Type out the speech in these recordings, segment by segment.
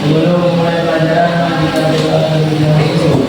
Sebelum mulai pelajaran, kita berdoa terlebih dahulu.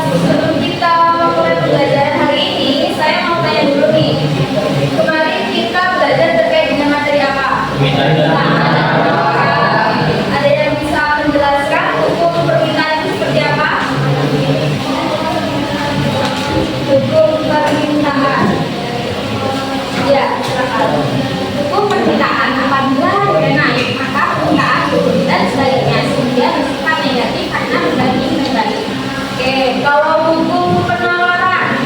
Sebelum kita mulai pembelajaran hari ini, saya mau tanya dulu nih. Kemarin kita belajar terkait dengan materi apa? Ada yang bisa menjelaskan hukum permintaan itu seperti apa? Hukum permintaan. Ya, silakan. Hukum permintaan apabila harga naik, maka permintaan turun dan sebaliknya sehingga bersifat negatif karena berbanding terbalik. Oke, kalau hukum penawaran,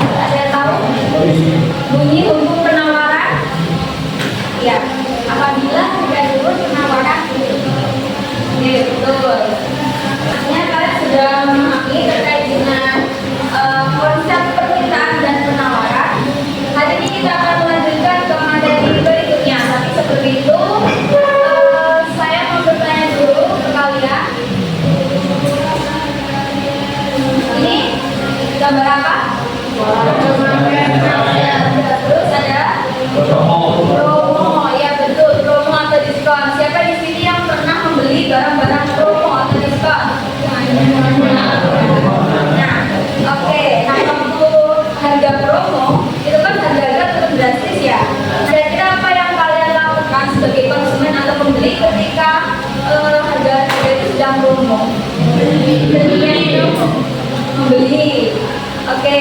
ada tahu bunyi hukum penawaran? Ya, apabila harga turun penawaran turun. Oke, betul. Artinya kalian sudah memahami terkait dengan konsep permintaan dan penawaran. Hari ini kita akan melanjutkan ke materi berikutnya. Tapi sebelum itu, saya mau bertanya dulu ke kalian. Ini gambar apa? Terus ada promo. Ya betul, promo atau diskon. Siapa di sini yang pernah membeli barang-barang promo atau diskon? Nah, oke. Nah, waktu harga promo itu kan harga turun drastis ya. Kira-kira apa yang kalian lakukan sebagai konsumen atau pembeli ketika harga itu sedang promo? Membeli. Oke.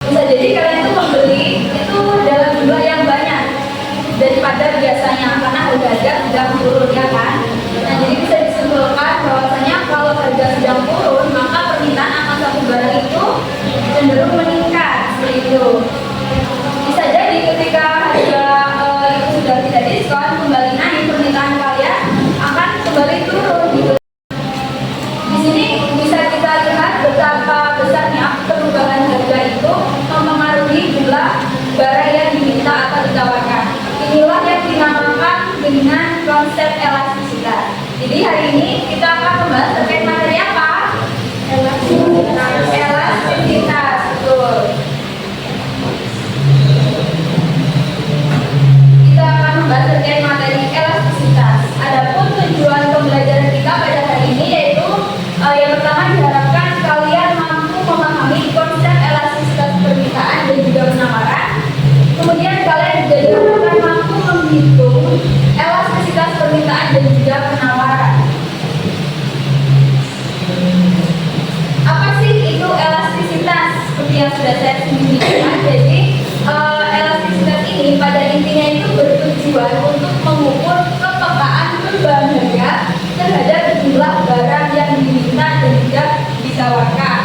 Bisa jadi kalian itu membeli itu dalam jumlah yang banyak daripada biasanya karena harga sedang turun ya kan. Nah, jadi bisa disimpulkan bahwasanya kalau harga sedang turun maka permintaan akan satu barang itu cenderung meningkat seperti itu. Bisa jadi ketika harga itu sudah tidak diskon kembali naik, permintaan kalian akan kembali turun gitu. Di sini bisa kita lihat betapa besarnya perubahan harga itu mempengaruhi jumlah barang yang diminta atau ditawarkan. Inilah yang dinamakan dengan konsep elastisitas. Jadi hari ini kita akan membahas terkait materi apa? Elastisitas, betul. Kita akan membahas terkait materi elastisitas. Adapun tujuan pembelajaran kita pada hari ini yaitu yang pertama diharapkan kalian mampu memahami konsep elastisitas permintaan dan juga penawaran. Kemudian kalian juga diharapkan mampu menghitung elastisitas permintaan dan juga penawaran. Apa sih itu elastisitas? Seperti yang sudah saya singgung. Jadi elastisitas ini pada intinya itu bertujuan untuk mengukur kepekaan perubahan harga terhadap jumlah barang yang diminta dan juga ditawarkan.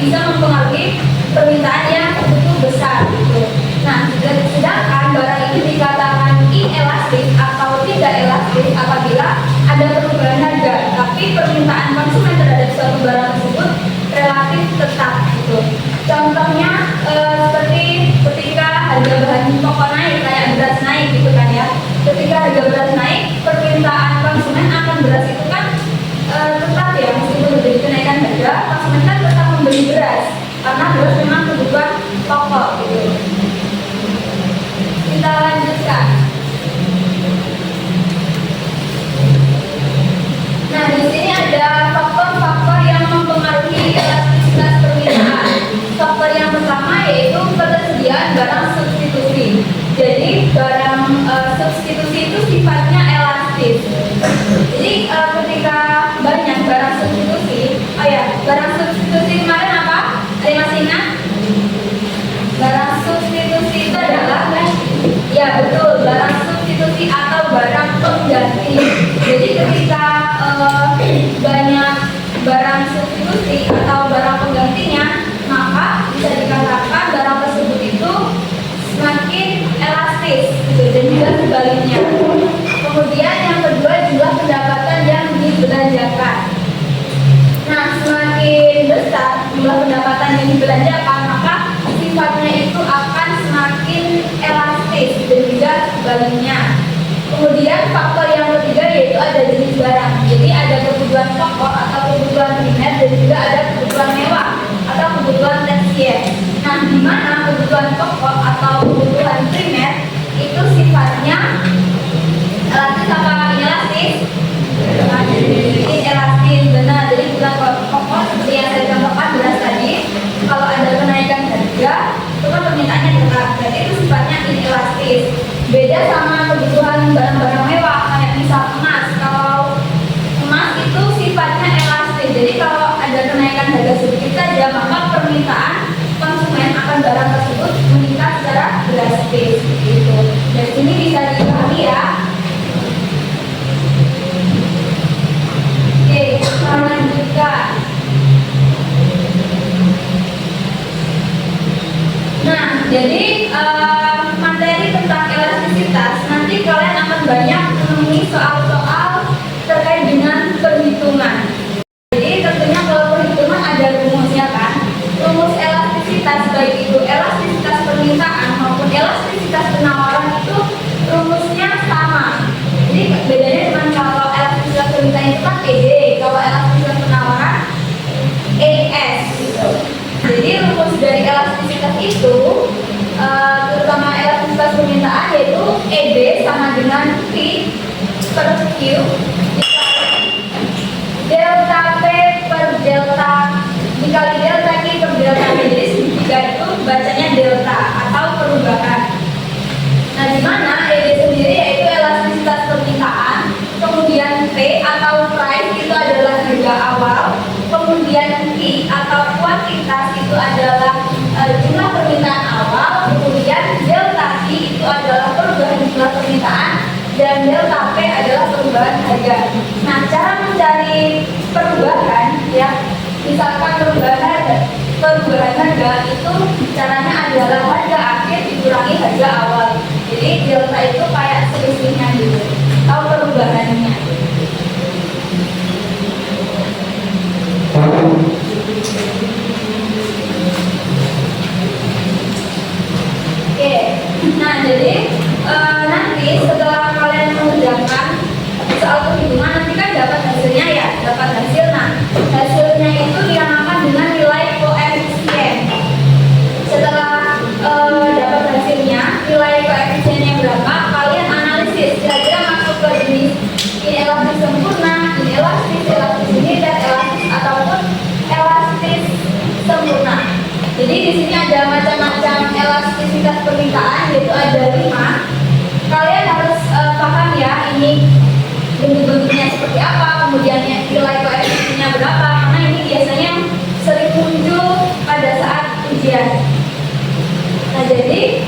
bisa mempengaruhi permintaan yang cukup besar gitu. Nah, sedangkan barang itu dikatakan inelastis atau tidak elastis apabila ada perubahan harga, tapi permintaan konsumen terhadap suatu barang tersebut relatif tetap gitu. Contohnya seperti ketika harga bahan pokok naik, kayak beras naik gitu kan ya. Ketika harga beras naik, permintaan konsumen akan beras itu kan tetap ya, meskipun terjadi kenaikan harga, konsumen kan tetap membeli beras karena beras memang kebutuhan pokok gitu. Kita lanjutkan. Nah, di sini ada faktor-faktor yang mempengaruhi elastisitas permintaan. Faktor yang pertama yaitu ketersediaan barang substitusi. Jadi barang substitusi itu sifatnya elastis. Jadi ketika banyak barang substitusi, barang substitusi kemarin apa? Ada yang masih ingat? Barang substitusi itu adalah ya betul, barang substitusi atau barang pengganti. Jadi ketika banyak barang substitusi atau barang penggantinya, maka bisa dikatakan barang tersebut itu semakin elastis gitu, dan juga sebaliknya. Kemudian yang kedua jumlah pendapatan yang dibelanjakan. Nah, semakin besar jumlah pendapatan yang dibelanjakan, maka sifatnya itu akan semakin elastis dan juga sebaliknya. Kemudian faktor yang ketiga yaitu ada jenis barang. Jadi ada kebutuhan pokok atau kebutuhan primer, dan juga ada kebutuhan mewah atau kebutuhan tersier. Nah, di mana kebutuhan pokok atau kebutuhan primer itu sifatnya elastis apa inelastis? Inelastis, benar. Jadi kebutuhan pokok seperti yang saya contohkan beras tadi, kalau ada kenaikan harga itu kan permintaannya tetap, berarti itu sifatnya inelastis. Beda sama kebutuhan barang-barang mewah kayak misal emas. Kalau emas itu sifatnya elastis, jadi kalau ada kenaikan harga sedikit saja maka permintaan konsumen akan barang tersebut meningkat secara drastis gitu. Dan ini bisa dipahami ya. Oke, kita lanjutkan. Nah, jadi materi tentang elastisitas nanti kalian akan banyak menemui soal-soal terkait dengan perhitungan. Jadi tentunya kalau perhitungan ada rumusnya kan. Rumus elastisitas baik itu elastisitas permintaan maupun elastisitas penawaran itu rumusnya sama. Jadi bedanya dengan kalau elastisitas permintaan itu kan ED, kalau elastisitas penawaran ES gitu. Jadi rumus dari elastisitas itu terutama elastisitas permintaan yaitu EB sama dengan P per Q delta P per delta dikali delta Q per delta P. Jadi segitiga itu bacanya delta atau perubahan. Nah, di mana EB sendiri yaitu elastisitas permintaan, kemudian P atau price itu adalah harga awal, kemudian Q atau kuantitas itu adalah jumlah permintaan awal, kemudian delta Q itu adalah perubahan jumlah permintaan, dan delta P adalah perubahan harga. Nah, cara mencari perubahan ya, misalkan perubahan harga itu caranya adalah harga akhir dikurangi harga awal. Jadi delta itu kayak selisihnya gitu, atau perubahannya. Oke, nah jadi nanti setelah kalian mengerjakan soal perhitungan nanti kan dapat hasilnya ya, dapat hasil. Nah, hasilnya itu dinamakan dengan nilai koefisien. Setelah dapat hasilnya, nilai koefisiennya berapa, kalian analisis kira-kira masuk ke jenis inelastis sempurna, inelastis, elastis unidad, elastis ataupun elastis sempurna. Jadi di sini ada macam-macam elastisitas permintaan, yaitu ada 5. Kalian harus paham ya ini bentuk-bentuknya seperti apa, kemudian nilai koefisiennya berapa, karena ini biasanya sering muncul pada saat ujian. Nah, jadi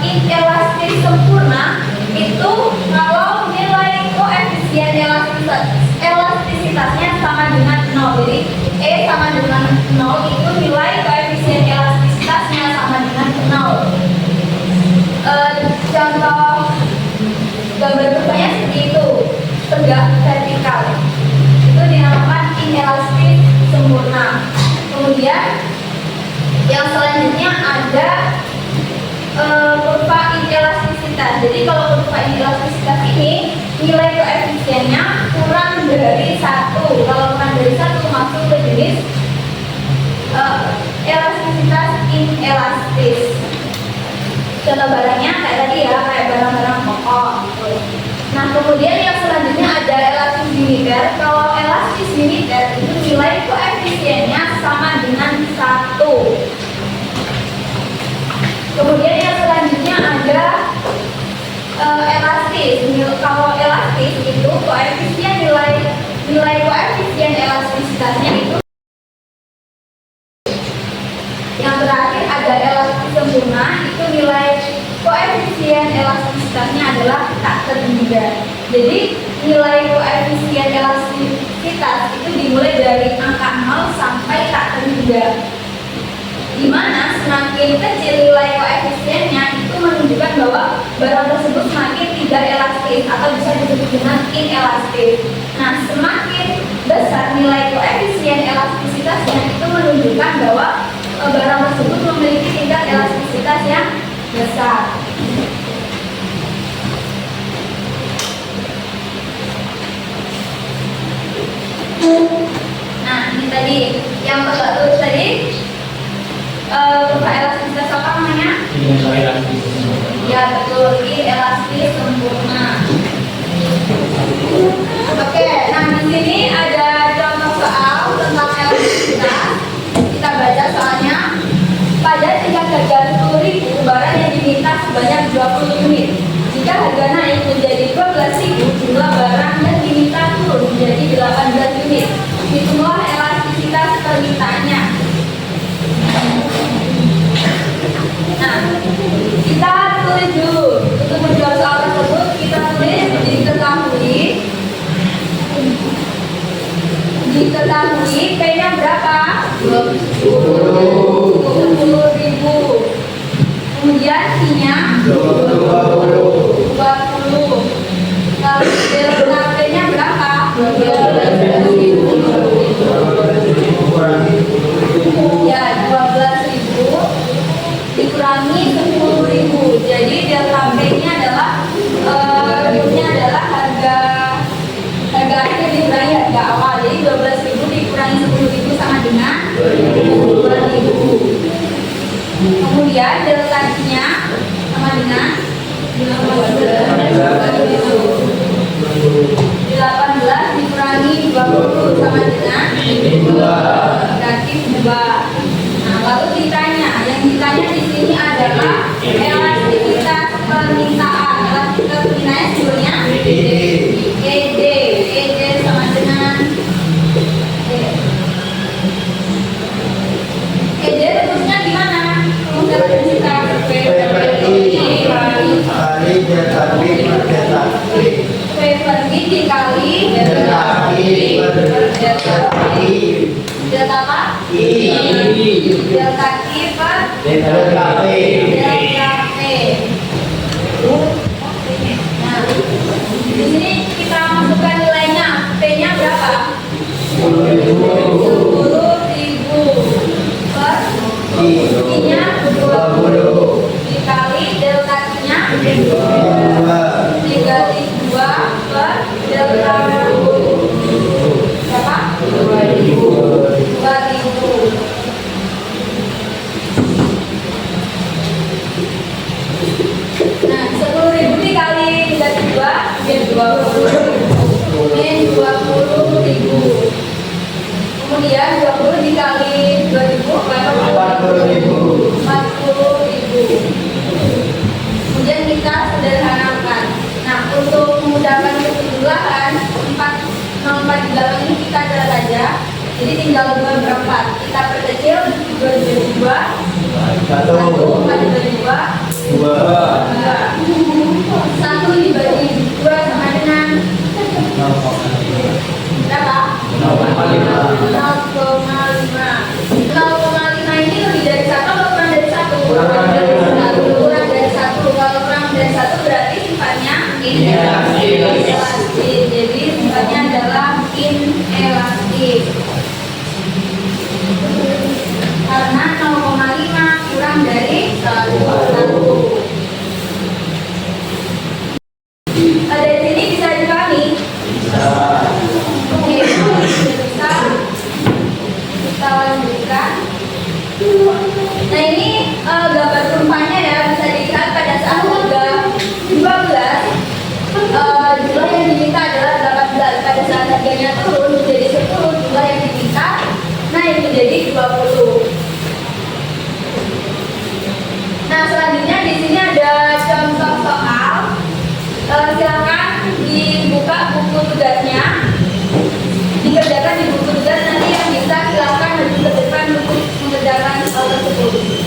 inelastis sempurna itu kalau nilai koefisien elastisitasnya sama dengan 0. Jadi E sama dengan 0, itu nilai koefisien elastisitasnya sama dengan 0. Contoh gambar kurvanya seperti itu, tegak vertikal, itu dinamakan inelastis sempurna. Kemudian yang selanjutnya ada kurva inelastisitas. Jadi kalau kurva inelastisitas ini nilai koefisiennya kurang dari 1. Kalau kurang dari 1 masuk ke jenis elastisitas inelastis. Contoh barangnya kayak tadi ya, kayak barang-barang pokok gitu. Nah, kemudian yang selanjutnya ada elastis uniter. Kalau elastis uniter itu nilai koefisiennya sama dengan 1. Kemudian yang selanjutnya ada elastis. Kalau elastis itu koefisien nilai koefisien elastisitasnya itu. Yang terakhir ada elastis sempurna, itu nilai koefisien elastisitasnya adalah tak terhingga. Jadi nilai koefisien elastisitas itu dimulai dari angka 0 sampai tak terhingga. Di mana semakin kecil nilai koefisiennya itu menunjukkan bahwa barang tersebut semakin tidak elastis atau bisa disebut dengan inelastis. Nah, semakin besar nilai koefisien elastisitasnya itu menunjukkan bahwa barang tersebut memiliki tingkat elastisitas yang besar. Nah, ini tadi yang tegak lurus tadi. Kurva elastisitas apa namanya? Ya betul, inelastis sempurna. Oke, nah di sini ada contoh soal tentang elastisitas. Kita baca soalnya. Pada tingkat harga 10.000, barang yang diminta sebanyak 20 unit. Jika harga naik menjadi 12.000, jumlah barang yang diminta turun menjadi 18 unit. Hitunglah elastisitas permintaannya. Nah, kita tulis dulu. Untuk menjawab soal tersebut, kita tulis diketahui P-nya berapa? 10.000. Kemudian I-nya 20. Kalau delta P-nya berapa? 12.000. Ya, 12.000 dikurangi 10.000. Jadi delta P-nya adalah harga akhir dikurangi harga awal. Jadi 12.000 dikurangi 10.000 sama dengan 2.000. Kemudian delta I-nya sama dengan 18 dikurangi 20 sama dengan 2, berarti 2. Nah, lalu yang ditanya di sini adalah elastisitas permintaan. Elastisitas permintaannya sebetulnya ED sama dengan ED rumusnya gimana? Rumus elastisitas P per V dikali delta delta apa? Delta I per delta P. Nah, di sini kita masukkan nilainya. P-nya berapa? 10.000 per I-nya 20 dikali delta I-nya 32 per delta berapa? 2.000. Nah, 10.000 dikali 32 min 20.000. Kemudian 20 dikali 2.000 40.000. Kemudian kita sederhanakan. Nah, untuk memudahkan kesimpulan 4 di dalam ini kita catat saja. Jadi tinggal 2 berempat. Kita perkecil 2 dibagi 2. 1 4 dibagi 2. 1 dibagi 2 sama dengan berapa? 0,5. elastis. Karena 0,5 kurang dari 1. Dari sini bisa dipahami? Oke, kita lanjutkan. Nah ini gambar kurvanya ya, bisa dilihat pada saat harga 12 jumlah yang diminta adalah 18. Pada saat harganya turun menjadi 10, jumlah yang diminta naik menjadi 20. Nah selanjutnya di sini ada contoh soal. Silakan dibuka buku tugasnya, dikerjakan di buku tugas. Nanti yang bisa silakan maju ke depan untuk mengerjakan soal tersebut.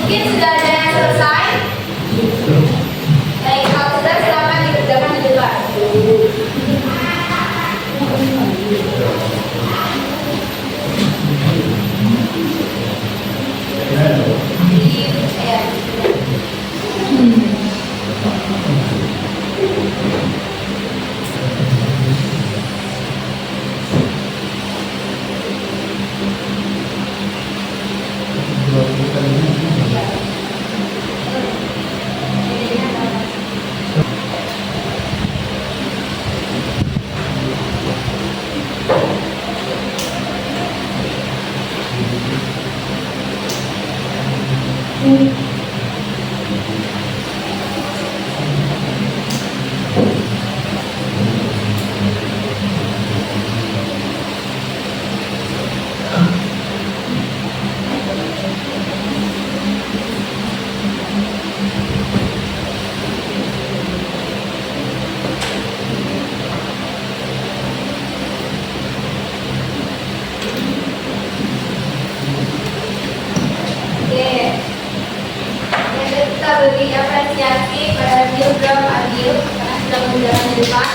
Mungkin sudah ada yang selesai. Baik, kalau sudah silakan dikerjakan di depan. Kita beri apresiasi pada diagram Adil karena sudah menjalankan di depan.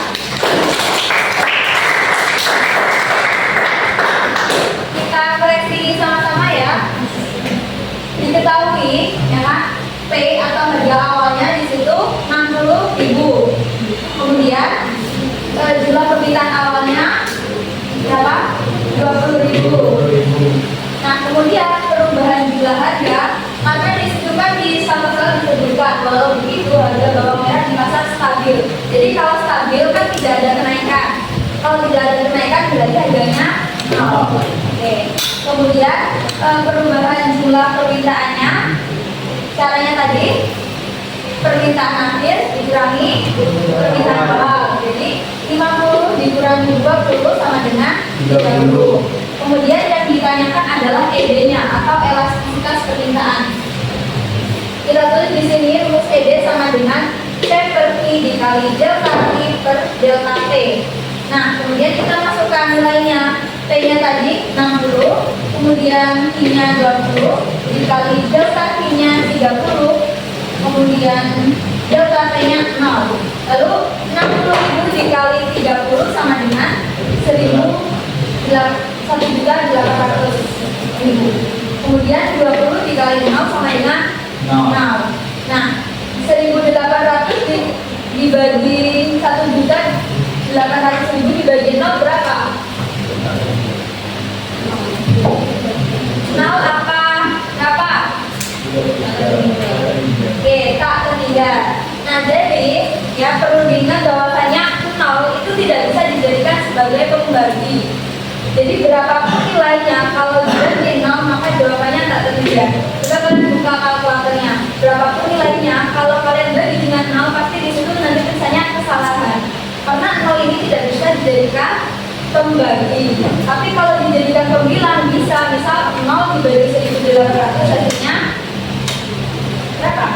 Kita koreksi sama-sama ya. Diketahui ya kan, P atau harga awalnya di situ 60.000. Kemudian jumlah permintaan awalnya berapa? 20.000. Nah kemudian perubahan jumlah harga, maka disebutkan di satu kali disebutkan kalau begitu harga bawang merah di pasar stabil. Jadi kalau stabil kan tidak ada kenaikan. Kalau tidak ada kenaikan berarti harganya 0. Oke. Kemudian perubahan jumlah permintaannya, caranya tadi permintaan akhir dikurangi permintaan awal. Jadi 50 dikurangi 20 sama dengan 30. Kemudian yang ditanyakan adalah ED-nya atau elastisitas permintaan. Kita tulis di sini rumus ED sama dengan P per I dikali delta I per delta T. Nah, kemudian kita masukkan nilainya. T-nya tadi 60, kemudian I-nya 20 dikali delta I-nya 30, kemudian delta T-nya 0. Lalu 60.000 dikali 30 sama dengan 1.800.000. Kemudian 20 dikali 0 sama dengan 0. Nah, 1.800 dibagi 1.800.000 dibagi 0 berapa? 0 apa? Berapa? Oke, tak ketiga. Nah, jadi ya perlu diingat bahwasanya 0 itu tidak bisa dijadikan sebagai pembagi. Jadi berapapun nilainya, kalau dibagi 0 maka jawabannya tak terhingga. Coba kalian buka kalkulatornya. Berapapun nilainya, kalau kalian bagi dengan 0 pasti di situ nanti tulisannya kesalahan. Karena 0 ini tidak bisa dijadikan pembagi. Tapi kalau dijadikan pembilang bisa. Misal 0 dibagi 1.800 hasilnya berapa?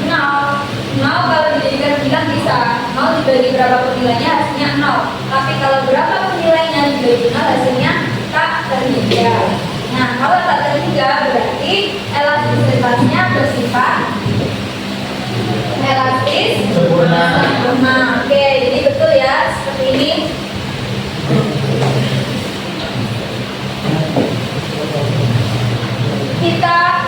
0 kalau dijadikan bilang bisa 0 dibagi berapapun nilainya hasilnya 0. Tapi kalau berapapun nilainya dibagi 0 hasilnya tak terhingga. Nah kalau tak terhingga berarti elastisitasnya bersifat elastis sempurna. Oke, jadi betul ya seperti ini. Kita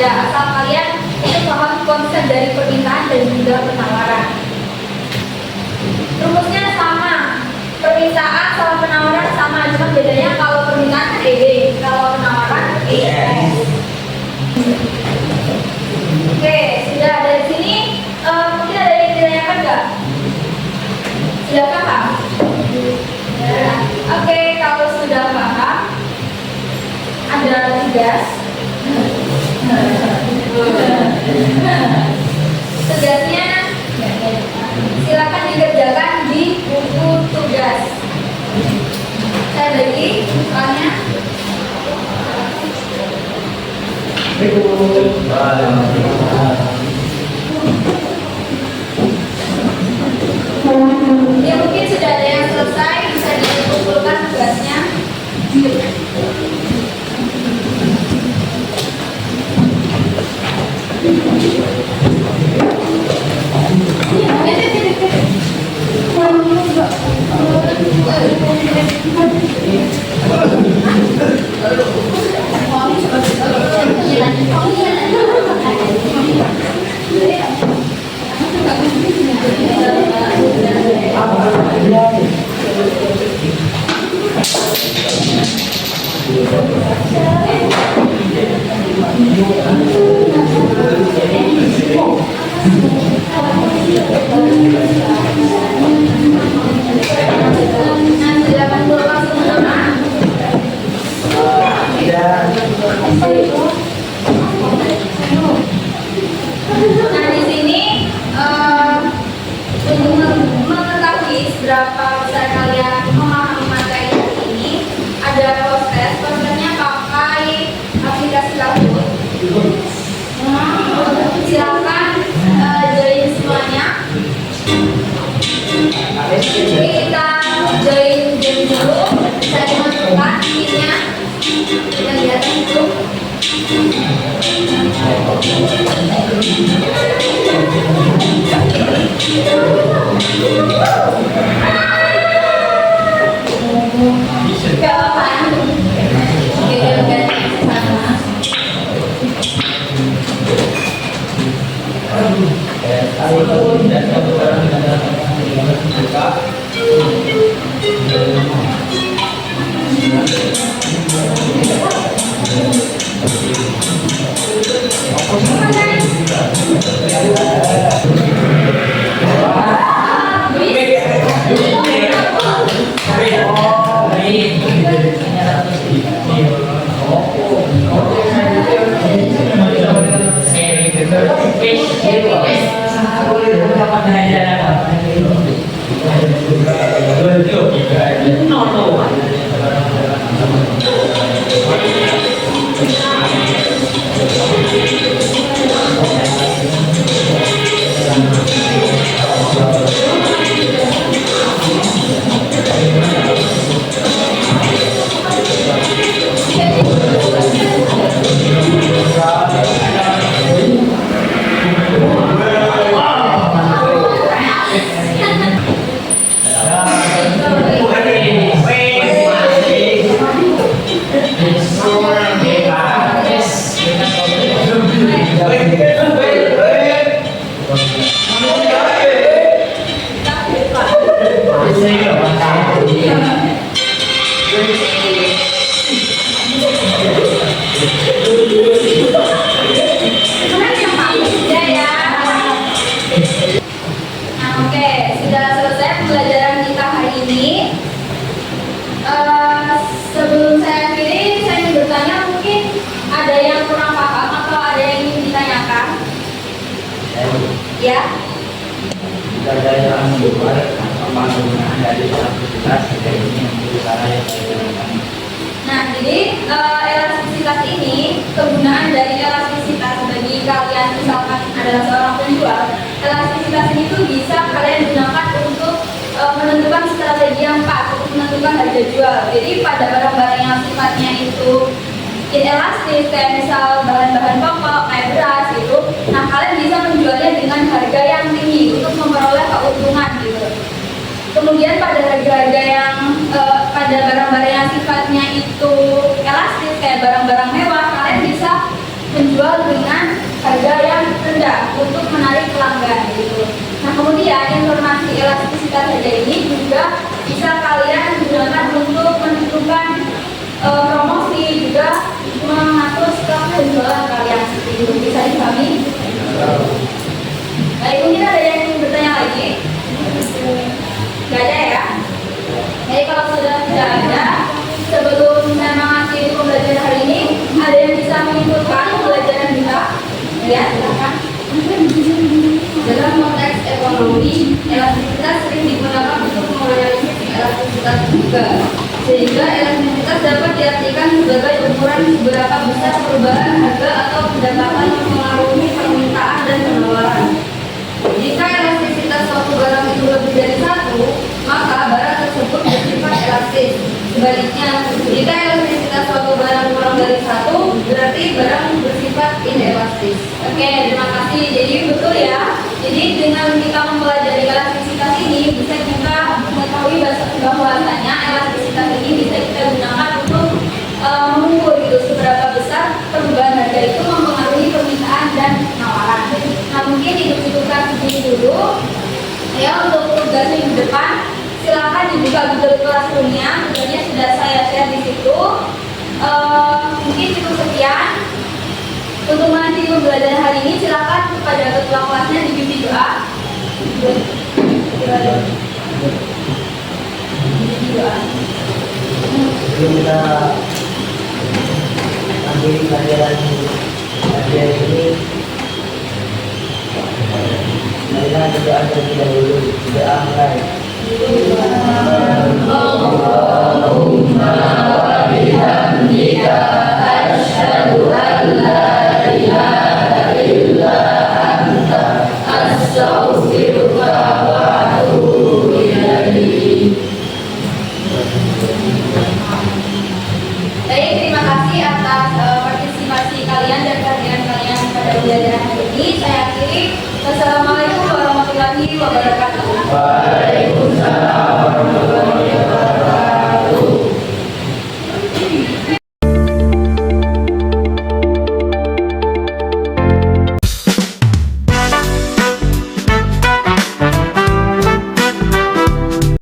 aja, asal kalian itu paham konsep dari permintaan dan juga penawaran. Rumusnya sama, permintaan sama penawaran sama, cuma bedanya kalau permintaan kan EB, kalau penawaran ES. Oke, sudah dari sini mungkin ada yang ditanyakan nggak? Sudah paham? Ya. Oke, kalau sudah paham, ada tugas. Tugasnya silakan dikerjakan di buku tugas. Saya bagi soalnya. Ya mungkin sudah ada yang selesai, bisa dikumpulkan tugasnya. Nah di sini untuk mengetahui seberapa besar kalian memahami materi ini, ada prosesnya pakai aplikasi Kahoot. Silakan join semuanya. Kita join dulu. Saya masukkan pinnya yang di atas itu. Gak apa-apa. Sebelum saya akhiri, saya ingin bertanya, mungkin ada yang kurang paham atau ada yang ingin ditanyakan? Ya. Ada yang luar penggunaan dari elastisitas ini menjadi cara yang saya. Nah, jadi elastisitas ini, kegunaan dari elastisitas bagi kalian misalkan adalah seorang penjual, elastisitas ini tuh bisa kalian gunakan untuk menentukan strategi yang pas untuk menentukan harga jual. Jadi pada barang-barang yang sifatnya itu inelastis, kayak misal bahan-bahan pokok, kayak beras gitu, nah kalian bisa menjualnya dengan harga yang tinggi untuk memperoleh keuntungan gitu. Kemudian pada harga-harga yang pada barang-barang yang sifatnya itu elastis, kayak barang-barang mewah, kalian bisa menjual dengan kemudian informasi elastisitas saja ini juga bisa kalian gunakan untuk menentukan promosi, juga mengatur skor penjualan kalian. Itu bisa dipahami? Baik, mungkin ada yang ingin bertanya lagi? Gak ada ya? Jadi kalau sudah tidak ada, sebelum saya mengakhiri pembelajaran hari ini, ada yang bisa menyimpulkan pembelajaran kita? Ya, silakan. Dalam konteks ekonomi, elastisitas sering digunakan untuk menganalisis elastisitas juga. Sehingga elastisitas dapat diartikan sebagai ukuran seberapa besar perubahan harga atau pendapatan yang mempengaruhi permintaan dan penawaran. Jika elastisitas suatu barang itu lebih dari satu, maka barang tersebut bersifat elastis. Sebaliknya, jika elastisitas suatu barang kurang dari satu, berarti barang bersifat inelastis. Oke, terima kasih. Jadi betul ya. Jadi dengan kita mempelajari elastisitas ini, bisa kita mengetahui bahwasanya elastisitas ini bisa kita gunakan untuk mengukur gitu seberapa besar perubahan harga itu mempengaruhi permintaan dan penawaran. Nah, mungkin dicukupkan segini dulu. Ya, untuk tugas minggu depan, silakan dibuka Google Classroom-nya. Tugasnya sudah saya share di situ. Mungkin cukup sekian. Untuk mengakhiri pembelajaran hari ini, silakan kepada ketua kelasnya dibimbing doa. Sebelum kita ambil pelajaran ini, marilah berdoa terlebih dahulu. Doa mulai. Allahumma wa bihamdika asyhadu an la ilaha illa anta astaghfiruka wa atubu ilaik. Baik, terima kasih atas partisipasi kalian dan kehadiran kalian pada pembelajaran hari ini. Saya akhiri. Wassalamualaikum warahmatullahi wabarakatuh.